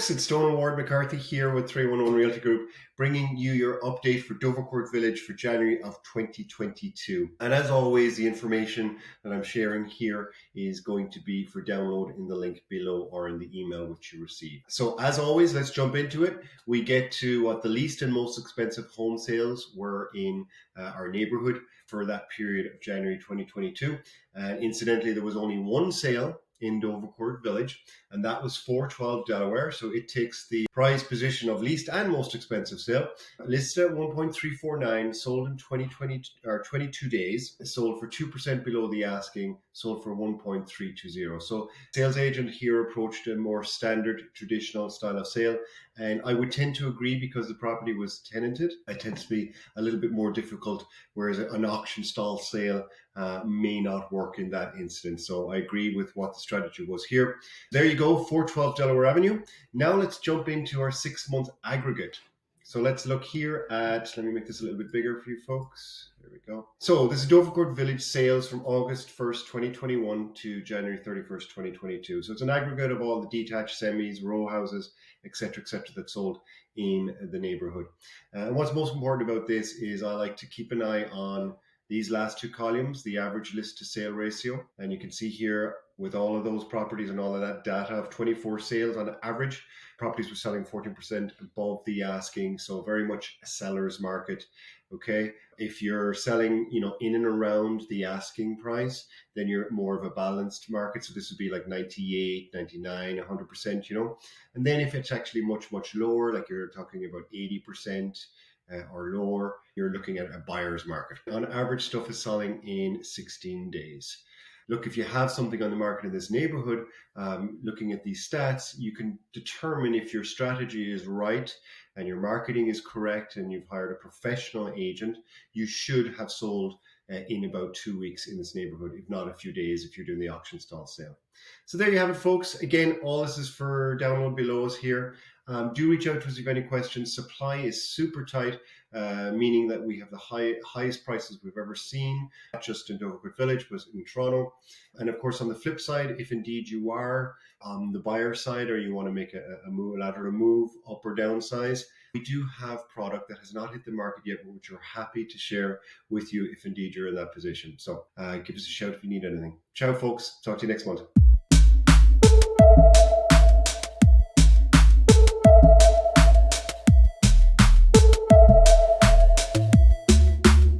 folks, it's Donal Ward McCarthy here with 311 Realty Group, bringing you your update for Dovercourt Village for January of 2022. And as always, the information that I'm sharing here is going to be for download in the link below or in the email which you receive. So as always, let's jump into it. We get to what the least and most expensive home sales were in our neighborhood for that period of January 2022. And incidentally, there was only one sale in Dovercourt Village, and that was 412 Delaware. So it takes the prize position of least and most expensive sale. Listed at 1.349, sold in 22 days, sold for 2% below the asking, sold for 1.320. So sales agent here approached a more standard traditional style of sale. And I would tend to agree because the property was tenanted. It tends to be a little bit more difficult, whereas an auction style sale may not work in that instance. So I agree with what the strategy was here. There you go, 412 Delaware Avenue. Now let's jump into our 6-month aggregate. So let's look here at, let me make this a little bit bigger for you folks. There we go. So this is Dovercourt Village sales from August 1st, 2021 to January 31st, 2022. So it's an aggregate of all the detached semis, row houses, etc., that sold in the neighborhood. And what's most important about this is I like to keep an eye on these last two columns, the average list to sale ratio. And you can see here with all of those properties and all of that data of 24 sales on average, properties were selling 14% above the asking. So very much a seller's market. Okay. If you're selling, in and around the asking price, then you're more of a balanced market. So this would be like 98, 99, 100%, And then if it's actually much, much lower, like you're talking about 80%, or lower, you're looking at a buyer's market. On average, stuff is selling in 16 days. Look, if you have something on the market in this neighborhood, looking at these stats, you can determine if your strategy is right and your marketing is correct and you've hired a professional agent, you should have sold in about 2 weeks in this neighborhood, if not a few days if you're doing the auction style sale. So there you have it, folks. Again, all this is for download below us here. Do reach out to us if you have any questions. Supply is super tight, meaning that we have the highest prices we've ever seen, not just in Dovercourt Village, but in Toronto. And of course, on the flip side, if indeed you are on the buyer side or you want to make a lateral move up or downsize, we do have product that has not hit the market yet, but which we're happy to share with you if indeed you're in that position. So give us a shout if you need anything. Ciao, folks. Talk to you next month.